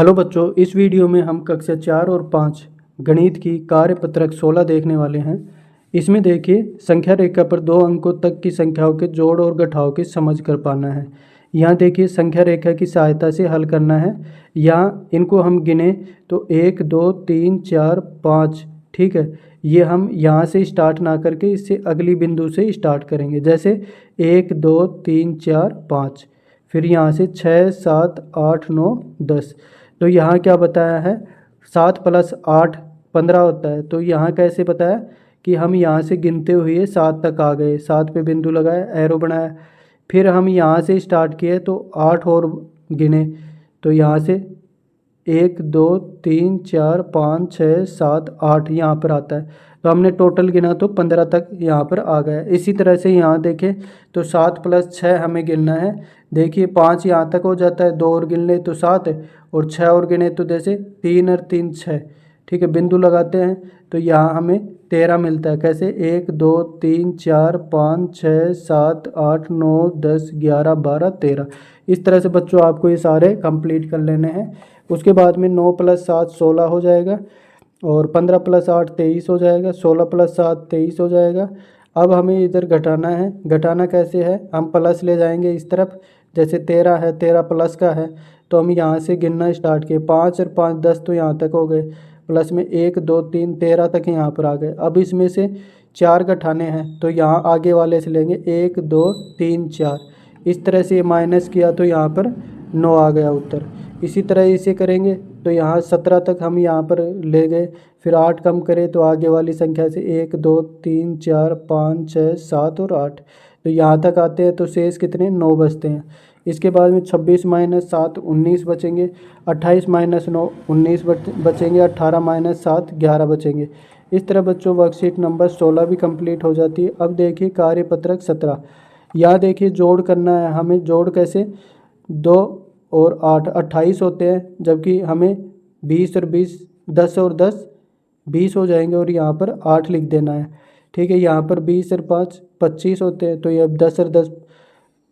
Hello बच्चों, इस video में हम कक्षा 4 और 5 गणित की कार्यपत्रक 16 देखने वाले हैं। इसमें देखिए, संख्या रेखा पर 2 अंकों तक की संख्याओं के जोड़ और घटाव की समझ कर पाना है। यहाँ देखिए, संख्या रेखा की सहायता से हल करना है। यहाँ इनको हम गिने तो 1 2 3 4 5, ठीक है। ये हम यहाँ से स्टार्ट ना करके इससे अगली बिंदु से स्टार्ट करेंगे। जैसे 1 2 3 4 5, फिर यहाँ से 6 7 8 9 10। तो यहाँ क्या बताया है, 7 + 8 15 होता है। तो यहाँ कैसे बताया कि हम यहाँ से गिनते हुए 7 तक आ गए, 7 पे बिंदु लगाया, एरो बनाया। फिर हम यहाँ से स्टार्ट किए तो 8 और गिने, तो यहाँ से 1 2 3 4 5 6 7 8 यहाँ पर आता है। तो हमने टोटल गिना तो 15 तक यहाँ पर आ गया। इसी तरह से यहाँ देखें तो 7 + 6 हमें गिनना है। देखिए 5 यहाँ तक हो जाता है, 2 और गिन ले तो 7, और 6 और गिने तो जैसे 3 और 3 6, ठीक है। बिंदु लगाते हैं तो यहाँ हमें 13 मिलता है। कैसे, 1 2 3 4 5 6 7 8 9 10 11 12 13। इस तरह से बच्चों आपको ये सारे कंप्लीट कर लेने हैं। उसके बाद में 9 + 7 16 हो जाएगा, और 15 + 8 23 हो जाएगा, 16 + 7 23 हो जाएगा। अब हमें इधर घटाना है। घटाना कैसे है, हम प्लस ले जाएंगे इस तरफ। जैसे 13 है, 13 प्लस का है, तो हम यहाँ से गिनना स्टार्ट किए। 5 और 5 10, तो यहाँ तक हो गए। प्लस में 1 2 3 13 तक यहाँ पर आ गए। अब इसमें से 4 घटाने हैं, तो यहाँ आगे वाले से लेंगे 1 2 3 4। इस तरह से माइनस किया तो यहाँ पर 9 आ गया उत्तर। इसी तरह इसे करेंगे तो यहाँ 17 तक हम यहाँ पर ले गए। फिर 8 कम करें तो आगे वाली संख्या से 1 2 3 4 5 6 7 और 8, तो यहाँ तक आते हैं। तो शेष कितने, 9 बचते हैं। इसके बाद में 26 - 7 19 बचेंगे, 28 - 9 19 बचेंगे, 18 - 7 11 बचेंगे। इस तरह बच्चों वर्कशीट नंबर 16 भी कंप्लीट हो जाती है। अब देखिए कार्यपत्रक 17। यहाँ देखिए जोड़ करना है हमें। जोड़ कैसे, 2 और 8 28 होते हैं, जबकि हमें 20 और 20 10 और 10 20 हो जाएंगे, और यहाँ पर 8 लिख देना है, ठीक है। यहाँ पर 20 और 5 25 होते हैं, तो ये 10 और 10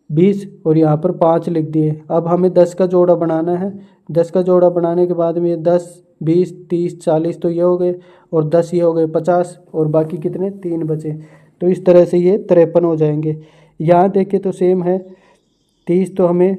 20, और यहाँ पर 5 लिख दिए। अब हमें 10 का जोड़ा बनाना है। 10 का जोड़ा बनाने के बाद में ये 10 20 30 40, तो ये हो गए, और 10 ये हो गए 50, और बाकी कितने, 3 बचे। तो इस तरह से ये 53 हो जाएंगे। यहाँ देखें तो सेम है। 30 तो हमें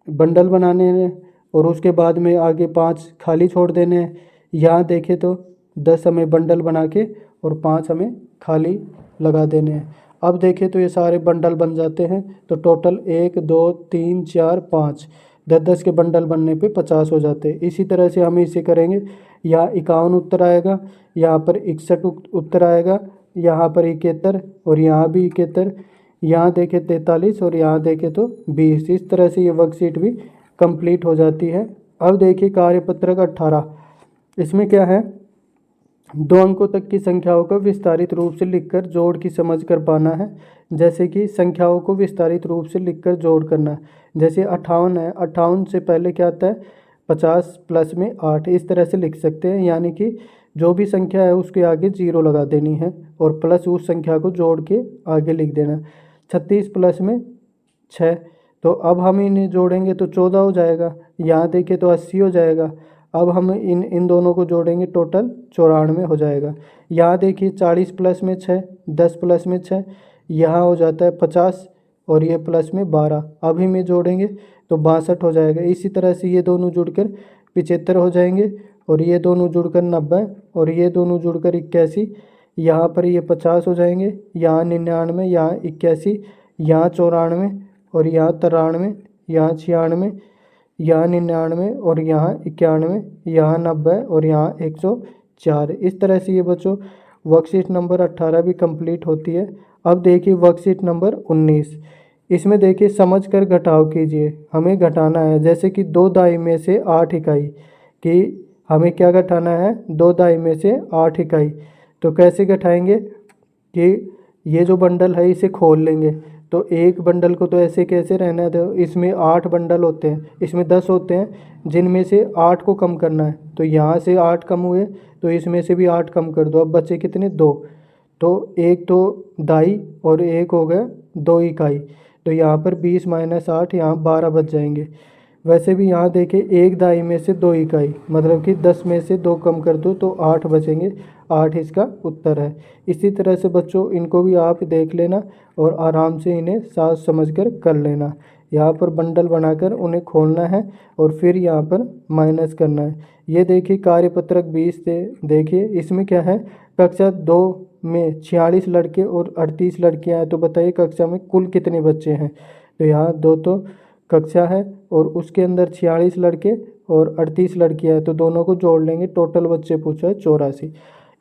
बंडल बनाने हैं, और उसके बाद में आगे 5 खाली छोड़ देने हैं। यहाँ देखें तो 10 हमें बंडल बना के और 5 हमें खाली लगा देने हैं। अब देखें तो ये सारे बंडल बन जाते हैं। तो टोटल 1 2 3 4 5 10 के बंडल बनने पे 50 हो जाते हैं। इसी तरह से हम इसे करेंगे। यहाँ 51 उत्तर आएगा, यहाँ पर 61 उत्तर आएगा, यहाँ पर 71, और यहाँ भी 71, यहाँ देखें 43, और यहाँ देखें तो 20। इस तरह से ये वर्कशीट भी कंप्लीट हो जाती है। अब देखिए कार्यपत्रक 18। इसमें क्या है, 2 अंकों तक की संख्याओं को विस्तारित रूप से लिखकर जोड़ की समझ कर पाना है। जैसे कि संख्याओं को विस्तारित रूप से लिखकर जोड़ करना है। जैसे 58 है, 58 से पहले क्या आता है, 50 प्लस में 8। इस तरह से लिख सकते हैं, यानी कि जो भी संख्या है उसके आगे 0 लगा देनी है, और प्लस उस संख्या को जोड़ के आगे लिख देना। 36 प्लस में 6, तो अब हम इन्हें जोड़ेंगे तो 14 हो जाएगा। यहाँ देखें तो 80 हो जाएगा। अब हम इन दोनों को जोड़ेंगे, टोटल 94 हो जाएगा। यहाँ देखिए 40 प्लस में 6, 10 प्लस में 6, यहाँ हो जाता है 50, और ये प्लस में 12। अब ही में जोड़ेंगे तो 62 हो जाएगा। इसी तरह से ये दोनों जुड़कर 75 हो जाएंगे, और ये दोनों जुड़कर 90, और ये दोनों जुड़कर 81। यहाँ पर ये 50 हो जाएंगे, यहाँ 99, यहाँ 81, यहाँ 94, और यहाँ 93, यहाँ 96, यहाँ 99, और यहाँ 91, यहाँ 90, और यहाँ 104। इस तरह से ये बच्चों वर्कशीट नंबर 18 भी कंप्लीट होती है। अब देखिए वर्कशीट नंबर 19। इसमें देखिए समझ कर घटाव कीजिए। हमें घटाना है, जैसे कि 2 दाई में से 8 इकाई, कि हमें क्या घटाना है, 2 दाई में से 8 इकाई। तो कैसे घटाएंगे कि ये जो बंडल है इसे खोल लेंगे। तो एक बंडल को तो ऐसे कैसे रहना दो, इसमें 8 बंडल होते हैं, इसमें 10 होते हैं, जिनमें से 8 को कम करना है। तो यहाँ से 8 कम हुए, तो इसमें से भी 8 कम कर दो। अब बचे कितने, 2। तो एक तो दाई और एक हो गया 2 इकाई। तो यहाँ पर 20 - 8, यहाँ 12 बच जाएंगे। वैसे भी यहाँ देखें 1 दाई में से 2 इकाई, मतलब कि 10 में से 2 कम कर दो तो 8 बचेंगे। 8 इसका उत्तर है। इसी तरह से बच्चों इनको भी आप देख लेना और आराम से इन्हें साथ समझ कर लेना। यहाँ पर बंडल बनाकर उन्हें खोलना है और फिर यहाँ पर माइनस करना है। ये देखिए कार्यपत्रक 20 से देखिए, इसमें क्या है, कक्षा 2 में 46 लड़के और 38 लड़कियाँ हैं। तो बताइए कक्षा में कुल कितने बच्चे हैं। तो यहाँ 2 तो कक्षा है और उसके अंदर 46 लड़के और 38 लड़कियाँ हैं, तो दोनों को जोड़ लेंगे। टोटल बच्चे पूछा है 84।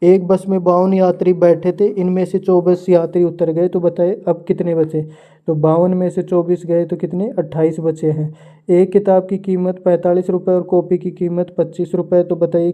एक बस में 52 यात्री बैठे थे, इनमें से 24 यात्री उतर गए। तो बताइए अब कितने बचे। तो 52 में से 24 गए तो कितने, 28 बचे हैं। एक किताब की कीमत 45 रुपये और कॉपी की कीमत 25 रुपये। तो बताइए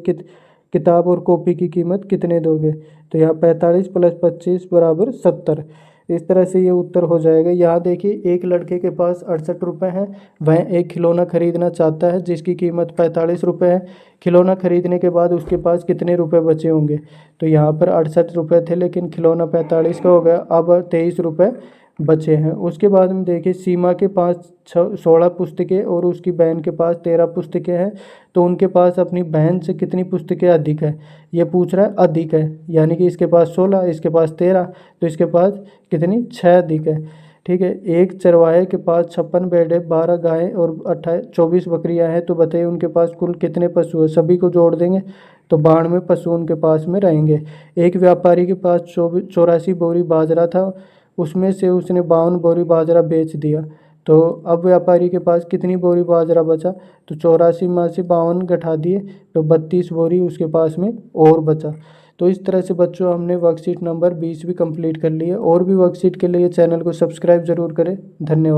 किताब और कॉपी की कीमत कितने दोगे। तो यहाँ 45 + 25 = 70। इस तरह से ये उत्तर हो जाएगा। यहाँ देखिए एक लड़के के पास 68 रुपये हैं, वह एक खिलौना खरीदना चाहता है जिसकी कीमत 45 रुपये है। खिलौना खरीदने के बाद उसके पास कितने रुपए बचे होंगे। तो यहाँ पर 68 रुपये थे लेकिन खिलौना 45 का हो गया, अब 23 रुपये बचे हैं। उसके बाद में देखिए सीमा के पास 16 पुस्तकें और उसकी बहन के पास 13 पुस्तकें हैं। तो उनके पास अपनी बहन से कितनी पुस्तकें अधिक है, ये पूछ रहा है। अधिक है यानी कि इसके पास 16, इसके पास 13, तो इसके पास कितनी, 6 अधिक है। ठीक है। एक चरवाहे के पास 56 भेड़ें, 12 गायें और 24 बकरियां हैं। तो बताइए उनके पास कुल कितने पशु हैं। सभी को जोड़ देंगे तो 92 पशु उनके पास में रहेंगे। एक व्यापारी के पास 84 बोरी बाजरा था, उसमें से उसने 52 बोरी बाजरा बेच दिया। तो अब व्यापारी के पास कितनी बोरी बाजरा बचा। तो 84 में से 52 घटा दिए तो 32 बोरी उसके पास में और बचा। तो इस तरह से बच्चों हमने वर्कशीट नंबर 20 भी कंप्लीट कर ली है। और भी वर्कशीट के लिए चैनल को सब्सक्राइब ज़रूर करें। धन्यवाद।